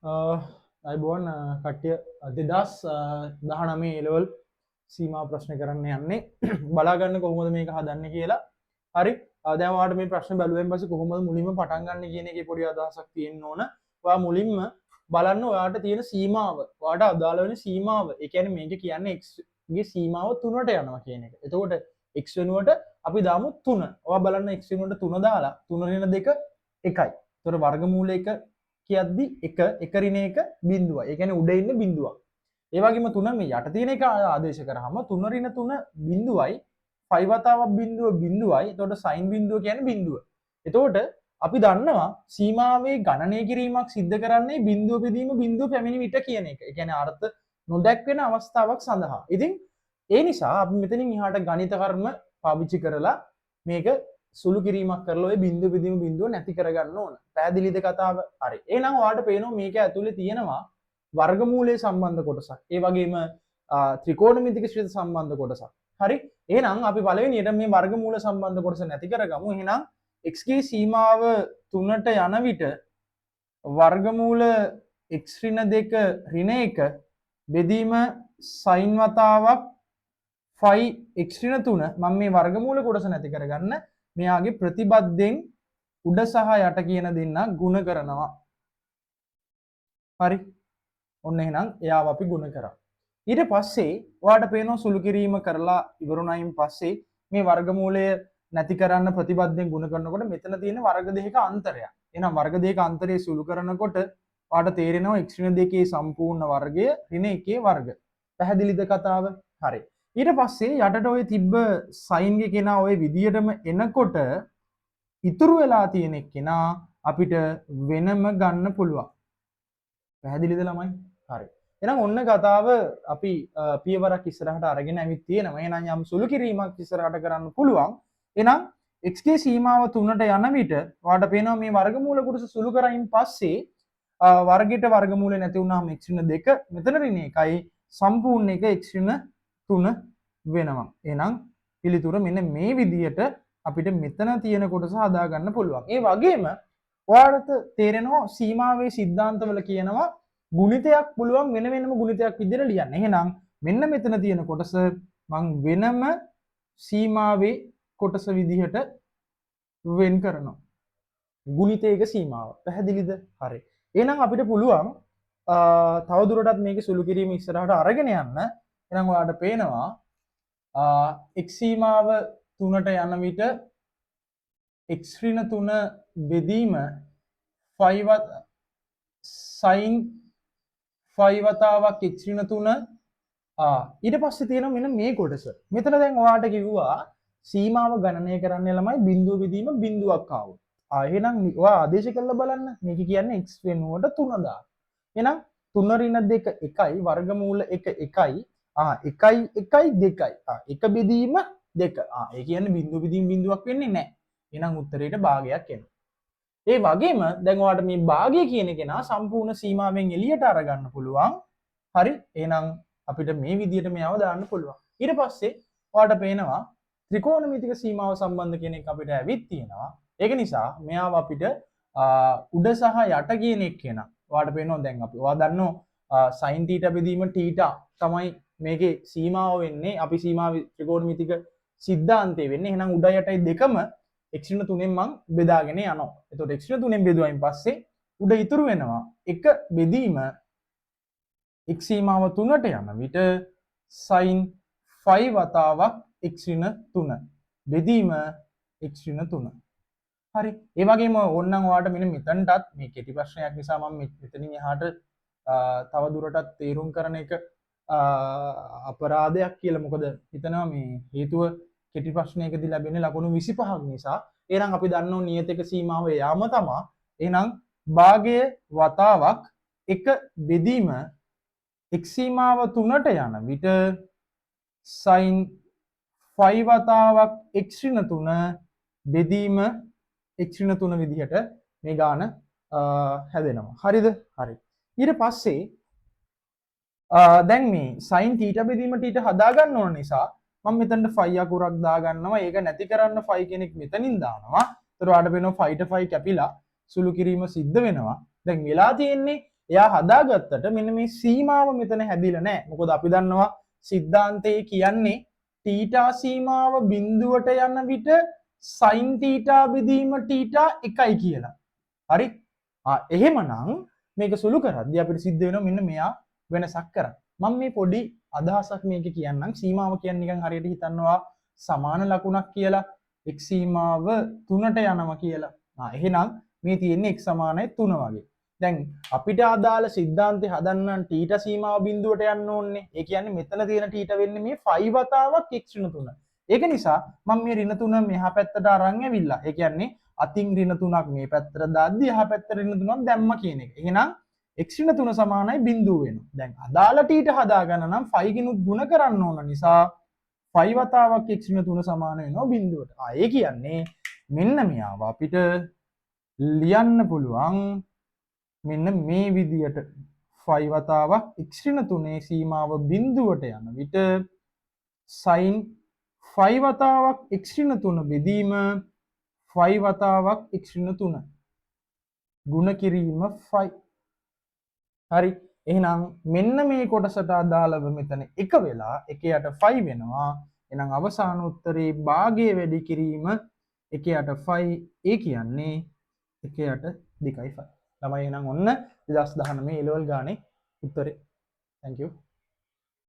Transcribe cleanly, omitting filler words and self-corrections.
අයිබෝන් කට්ටිය 2019 එලෙවල් සීමා ප්‍රශ්න කරන්න යන්නේ බලාගන්න කොහොමද මේක හදන්න කියලා. හරි දැන් ඔයාලට මේ ප්‍රශ්න බැලුවෙන් පස්සේ කොහොමද මුලින්ම පටන් ගන්න කියන එකේ පොඩි අදහසක් තියෙන්න ඕන. ඔයා මුලින්ම බලන්න ඔයාට තියෙන සීමාව. ඔයාට අදාළ වෙන සීමාව. ඒ කියන්නේ මේක කියන්නේ x ගේ සීමාව 3ට යනවා කියන එක. එතකොට x වෙනුවට අපි දාමු 3. ඔයා බලන්න x වෙනුවට 3 දාලා 3 ඍණ 2 1යි. එතකොට වර්ගමූල 1 කියද්දි 1 ඍණ 1 බිඳුවයි. ඒ කියන්නේ උඩ ඉන්න බිඳුවක්. ඒ වගේම 3 මේ යට තියෙන එක ආදේශ කරාම 3 ඍණ 3 බිඳුවයි 5 වතාවක් බිඳුව බිඳුවයි. එතකොට sin බිඳුව කියන්නේ බිඳුව. එතකොට අපි දන්නවා සීමාවේ ගණනය කිරීමක් සිද්ධ කරන්නේ බිඳුව බෙදීම බිඳුව පැමිණි විට කියන එක. ඒ කියන්නේ අර්ථ නොදැක්වෙන අවස්ථාවක් සඳහා. ඉතින් ඒ නිසා අපි මෙතනින් එහාට ගණිත කර්ම පාවිච්චි කරලා මේක සුළු කිරීමක් කරලා ඔය බිඳුව බෙදීම බිඳුව නැති කරගන්න ඕන. පැහැදිලිද කතාව? හරි. එහෙනම් ඔයාලට පේනවා මේක ඇතුලේ තියෙනවා වර්ගමූලයේ සම්බන්ධ කොටසක්. ඒ වගේම ත්‍රිකෝණමිතික ශ්‍රිත සම්බන්ධ කොටසක්. හරි. එහෙනම් අපි පළවෙනියට මේ වර්ගමූල සම්බන්ධ කොටස නැති කරගමු. එහෙනම් x ගේ සීමාව 3ට යන විට වර්ගමූල x ඍණ 2 ඍණ 1 බෙදීම sin වතාවක් 5 x ඍණ 3 මම මේ වර්ගමූල කොටස නැති කරගන්න මෙයාගේ ප්‍රතිබද්ධයෙන් උඩ සහ යට කියන දෙන්න ගුණ කරනවා. හරි. ඔන්න එහෙනම් එයාව අපි ගුණ කරා. ඊට පස්සේ ඔයාලට පේනවා සුළු කිරීම කරලා ඉවරුණයින් පස්සේ මේ වර්ගමූලය නැති කරන්න ප්‍රතිබද්ධයෙන් ගුණ කරනකොට මෙතන තියෙන වර්ග දෙකක අන්තරය. එහෙනම් වර්ග දෙකක අන්තරය සුළු කරනකොට ඔයාලට තේරෙනවා x ඍණ 2 සම්පූර්ණ වර්ගය ඍණ 1 වර්ග. පැහැදිලිද කතාව? හරි. ඊට පස්සේ යටට ඔය තිබ්බ sin ගේ කෙනා ඔය විදියටම එනකොට ඉතුරු වෙලා තියෙන කෙනා අපිට වෙනම ගන්න පුළුවන්. පැහැදිලිද ළමයි? හරි. එහෙනම් ඔන්න කතාව අපි පියවරක් ඉස්සරහට අරගෙන ඇවිත් තියෙනවා. එහෙනම් යම් සුළු කිරීමක් ඉස්සරහට කරන්න පුළුවන්. එහෙනම් x ගේ සීමාව 3ට යන විට ඔයාලට පේනවා මේ වර්ගමූල කොටස සුළු කරයින් පස්සේ වර්ගයට වර්ගමූලය නැති වුණාම x ඍණ 2 මෙතන ඍණ 1යි සම්පූර්ණ එක x ඍණ 3 වෙනවා. එහෙනම් පිළිතුර මෙන්න මේ විදියට අපිට මෙතන තියෙන කොටස හදා ගන්න පුළුවන්. ඒ වගේම ඔයාලට තේරෙනවා සීමාවේ සිද්ධාන්තවල කියනවා ගුණිතයක් පුළුවන් වෙන වෙනම ගුණිතයක් විදිහට ලියන්න. එහෙනම් මෙන්න මෙතන තියෙන කොටස මම වෙනම සීමාවේ කොටස විදිහට වෙන් කරනවා. ගුණිතයක සීමාව. පැහැදිලිද? හරි. එහෙනම් අපිට පුළුවන් තව දුරටත් මේක සුළු කිරීම ඉස්සරහට අරගෙන යන්න. එහෙනම් ඔයාලට පේනවා x සීමාව 3ට යන විට x ඍණ 3 බෙදීම 5 sin 5 වතාවක් x ඍණ 3 ඊට පස්සේ තියෙනවා මෙන්න මේ කොටස. මෙතන දැන් ඔයාලට කිව්වා සීමාව ගණනය කරන්න ළමයි බිඳුව බෙදීම බිඳුවක් ආවොත්. එහෙනම් ඔයා ආදේශ කරලා බලන්න. මේක කියන්නේ x වෙනුවට 3 දාන්න. එහෙනම් 3 ඍණ 2 1යි වර්ගමූල 1 1යි 1යි 1යි 2යි 1 බෙදීම 2. ඒ කියන්නේ බිඳුව බෙදීම බිඳුවක් වෙන්නේ නැහැ. එහෙනම් උත්තරේට භාගයක් එනවා. ඒ වගේම දැන් ඔයාලට මේ භාගය කියන කෙනා සම්පූර්ණ සීමාවෙන් එළියට අරගන්න පුළුවන්. හරි. එහෙනම් අපිට මේ විදිහට මෙයාව දාන්න පුළුවන්. ඊට පස්සේ ඔයාලට පේනවා ත්‍රිකෝණමිතික සීමාව සම්බන්ධ කෙනෙක් අපිට ඇවිත් තියෙනවා. ඒක නිසා මෙයාව අපිට උඩ සහ යට කියන එක කෙනා. ඔයාලට පේනවා දැන් අපි ඔයා දන්නවා sin θ බෙදීම θ තමයි මේකේ සීමාව වෙන්නේ. අපි සීමාව ත්‍රිකෝණමිතික සිද්ධාන්තය වෙන්නේ. එහෙනම් උඩ යටයි දෙකම x ඍණ 3ෙන් මම බෙදාගෙන යනවා. එතකොට x ඍණ 3ෙන් බෙදුවයින් පස්සේ උඩ ඉතුරු වෙනවා 1 බෙදීම x සීමාව 3ට යන විට sin 5 වතාවක් x ඍණ 3 බෙදීම x ඍණ 3. හරි. ඒ වගේම ඕනනම් ඔයාලට මෙන්න මෙතනටත් මේ කෙටි ප්‍රශ්නයක් නිසා මම මෙතනින් එහාට තව දුරටත් තේරුම් කරන එක අපරාධයක් කියලා. මොකද හිතනවා මේ හේතුව කෙටි ප්‍රශ්නයකදී ලැබෙන ලකුණු 25ක් නිසා. එහෙනම් අපි දන්නෝ නියතක සීමාව යාම තමයි. එහෙනම් භාගය වතාවක් 1 බෙදීම x සීමාව 3ට යන විට sin 5 වතාවක් x ඍණ 3 බෙදීම x ඍණ 3 විදිහට මේ ගාන හැදෙනවා. හරිද? හරි. ඊට පස්සේ දැන් මේ sin θ බෙදීම θ හදා ගන්න ඕන නිසා මම මෙතනට 5 අකුරක් දා ගන්නවා. ඒක නැති කරන්න 5 කෙනෙක් මෙතනින් දානවා. ඒතර ඔයාලට වෙනවා 5 ට 5 කැපිලා සුළු කිරීම සිද්ධ වෙනවා. දැන් වෙලා තියෙන්නේ එයා හදාගත්තට මෙන්න මේ සීමාව මෙතන හැදිලා නැහැ. මොකද අපි දන්නවා සිද්ධාන්තයේ කියන්නේ තීටා සීමාව බිඳුවට යන විට sin තීටා බෙදීම තීටා 1යි කියලා. හරි? එහෙමනම් මේක සුළු කරද්දී අපිට සිද්ධ වෙනවා මෙන්න මෙයා වෙනසක් කරන්න. මම මේ පොඩි අදහසක් මේක කියන්නම්. සීමාව කියන්නේ නිකන් හරියට හිතන්නවා සමාන ලකුණක් කියලා. x සීමාව 3ට යනවා කියලා. එහෙනම් මේ තියෙන්නේ x සමානයි 3 වගේ. දැන් අපිට අදාළ සිද්ධාන්තය හදන්න තීටා සීමාව බිඳුවට යන්න ඕනේ. ඒ කියන්නේ මෙතන තියෙන තීටා වෙන්නේ මේ 5 වතාවක් x ඍණ 3. ඒක නිසා මම මේ ඍණ 3 මෙහා පැත්තට අරන් ඇවිල්ලා. ඒ කියන්නේ අතින් ඍණ 3ක් මේ පැත්තට දාද්දි එහා පැත්තට ඍණ 3ක් දැම්ම කියන එක. එහෙනම් x ඍණ 3 සමානයි බිඳුව වෙනවා. දැන් අදාළ තීටා හදාගන්න නම් 5 කිනුත් ගුණ කරන්න ඕන නිසා 5 වතාවක් x ඍණ 3 සමාන වෙනවා බිඳුවට. ඒ කියන්නේ මෙන්න මෙයාව අපිට ලියන්න පුළුවන් මෙන්න මේ විදියට 5 වතාවක් x ඍණ 3 සීමාව බිඳුවට යන විට sin 5 වතාවක් x ඍණ 3 බෙදීම 5 වතාවක් x ඍණ 3 ගුණ කිරීම 5. හරි. එහෙනම් මෙන්න මේ කොටසට අදාළව මෙතන 1 වෙලා 1 යට 5 වෙනවා. එහෙනම් අවසාන උත්තරේ භාගය වැඩි කිරීම 1 යට 5 ඒ කියන්නේ 1 යට 2.5. ළමයි එහෙනම් ඔන්න 2019 A level ගානේ උත්තරේ. Thank you.